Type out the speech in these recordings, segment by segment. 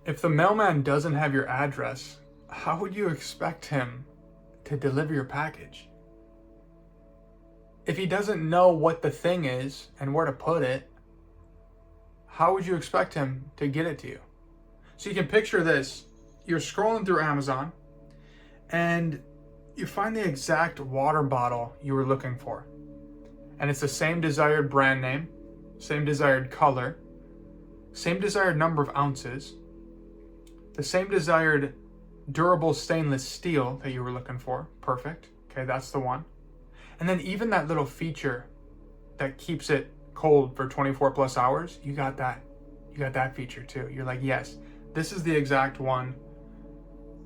If the mailman doesn't have your address, how would you expect him to deliver your package? If he doesn't know what the thing is and where to put it, how would you expect him to get it to you? So you can picture this. You're scrolling through Amazon and you find the exact water bottle you were looking for. And it's the same desired brand name, same desired color, same desired number of ounces, the same desired durable stainless steel that you were looking for. Perfect. Okay, that's the one. And then even that little feature that keeps it cold for 24 plus hours, you got that. You got that feature too. You're like, yes, this is the exact one.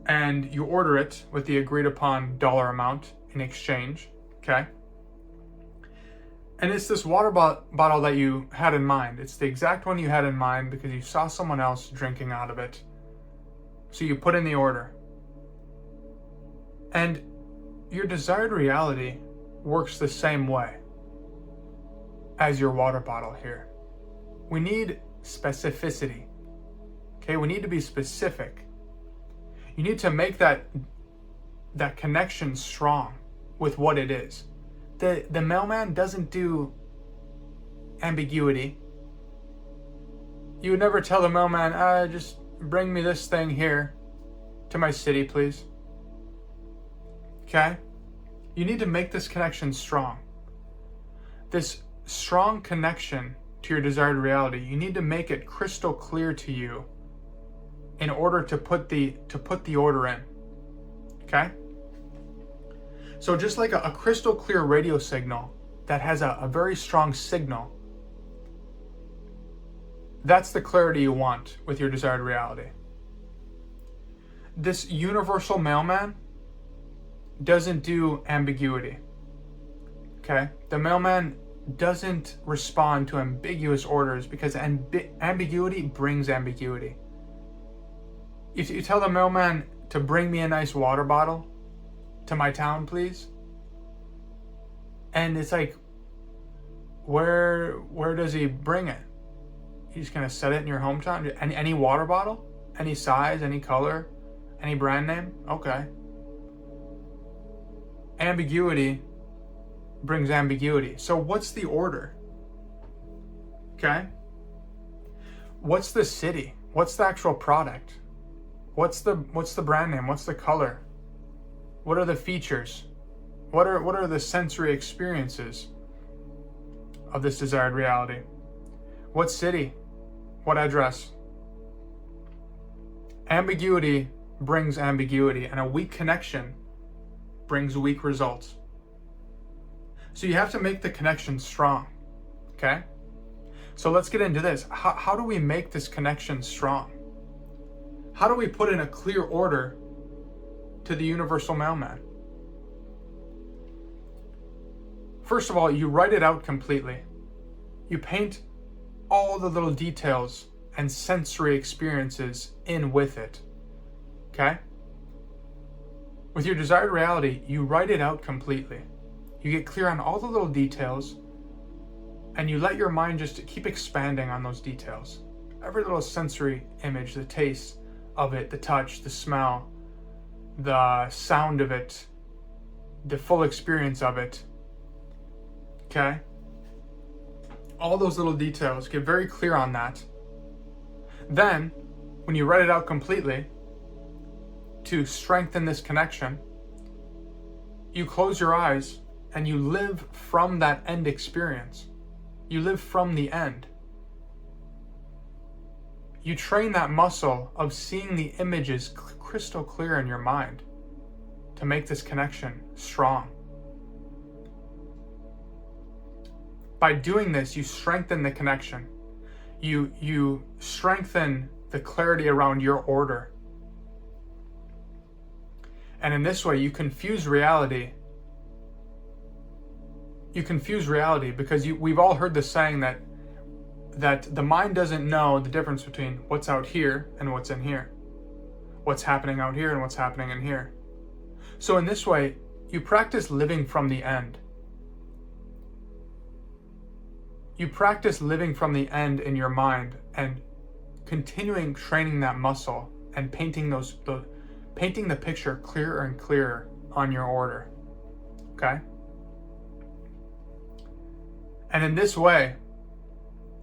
And you order it with the agreed upon dollar amount in exchange. Okay. And it's this water bottle that you had in mind. It's the exact one you had in mind because you saw someone else drinking out of it. So you put in the order. And your desired reality works the same way as your water bottle here. We need specificity. Okay, we need to be specific. You need to make that connection strong with what it is. The mailman doesn't do ambiguity. You would never tell the mailman, just bring me this thing here to my city, please. Okay? You need to make this connection strong. This strong connection to your desired reality, you need to make it crystal clear to you in order to put the order in. Okay? So just like a crystal clear radio signal that has a very strong signal, that's the clarity you want with your desired reality. This universal mailman doesn't do ambiguity. Okay? The mailman doesn't respond to ambiguous orders because ambiguity brings ambiguity. If you tell the mailman to bring me a nice water bottle to my town, please, and it's like, where does he bring it? He's gonna set it in your hometown? Any water bottle? Any size, any color, any brand name? Okay. Ambiguity brings ambiguity. So what's the order? Okay? What's the city? What's the actual product? What's the brand name? What's the color? What are the features? What are the sensory experiences of this desired reality? What city? What address? Ambiguity brings ambiguity, and a weak connection brings weak results. So you have to make the connection strong, okay? So let's get into this. How do we make this connection strong? How do we put in a clear order to the universal mailman? First of all, you write it out completely. You paint all the little details and sensory experiences in with it, okay? With your desired reality, you write it out completely. You get clear on all the little details, and you let your mind just keep expanding on those details. Every little sensory image, the taste of it, the touch, the smell, the sound of it, the full experience of it. Okay? All those little details, get very clear on that. Then, when you write it out completely, to strengthen this connection, you close your eyes and you live from that end experience. You live from the end. You train that muscle of seeing the images crystal clear in your mind to make this connection strong. By doing this, you strengthen the connection. You strengthen the clarity around your order. And in this way, you confuse reality. You confuse reality because we've all heard the saying that the mind doesn't know the difference between what's out here and what's in here. What's happening out here and what's happening in here. So in this way, you practice living from the end. You practice living from the end in your mind and continuing training that muscle and painting painting the picture clearer and clearer on your order. Okay? And in this way,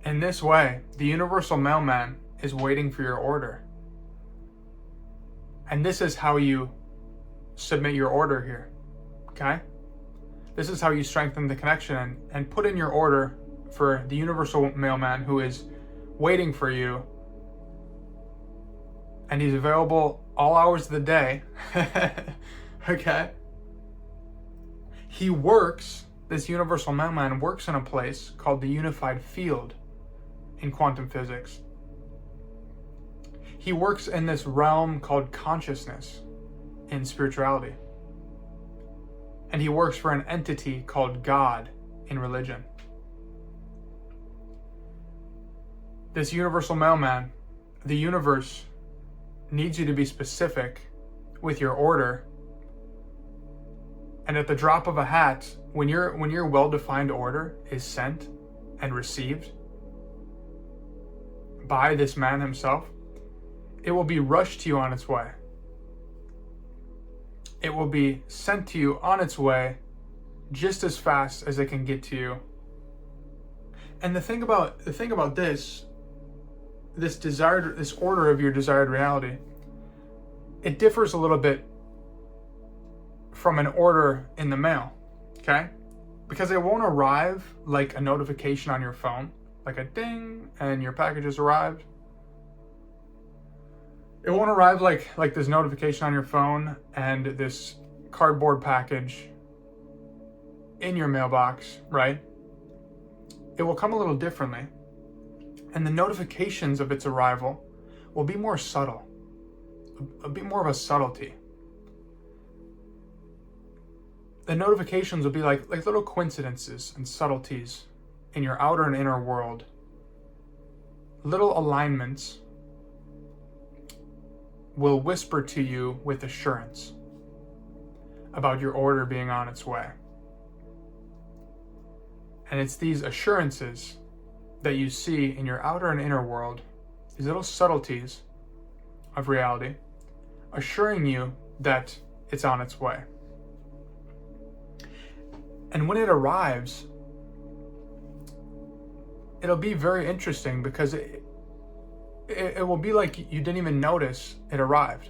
the universal mailman is waiting for your order. And this is how you submit your order here. Okay? This is how you strengthen the connection and put in your order for the universal mailman who is waiting for you. And he's available all hours of the day. Okay? This universal mailman works in a place called the unified field in quantum physics. He works in this realm called consciousness in spirituality. And he works for an entity called God in religion. This universal mailman, the universe needs you to be specific with your order. And at the drop of a hat, when your well-defined order is sent and received by this man himself, it will be rushed to you on its way. It will be sent to you on its way just as fast as it can get to you. And the thing about this order of your desired reality, it differs a little bit from an order in the mail, okay? Because it won't arrive like a notification on your phone, like a ding and your package has arrived. It won't arrive like this notification on your phone and this cardboard package in your mailbox, right? It will come a little differently. And the notifications of its arrival will be more subtle, a bit more of a subtlety. The notifications will be like little coincidences and subtleties in your outer and inner world. Little alignments will whisper to you with assurance about your order being on its way. And it's these assurances that you see in your outer and inner world, these little subtleties of reality, assuring you that it's on its way. And when it arrives, it'll be very interesting because it will be like you didn't even notice it arrived.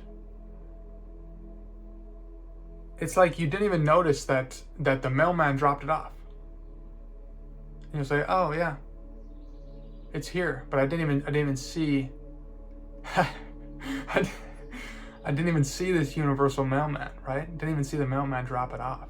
It's like you didn't even notice that the mailman dropped it off. And you'll say, "Oh yeah, it's here," but I didn't even see. I didn't even see this universal mailman, right? Didn't even see the mailman drop it off.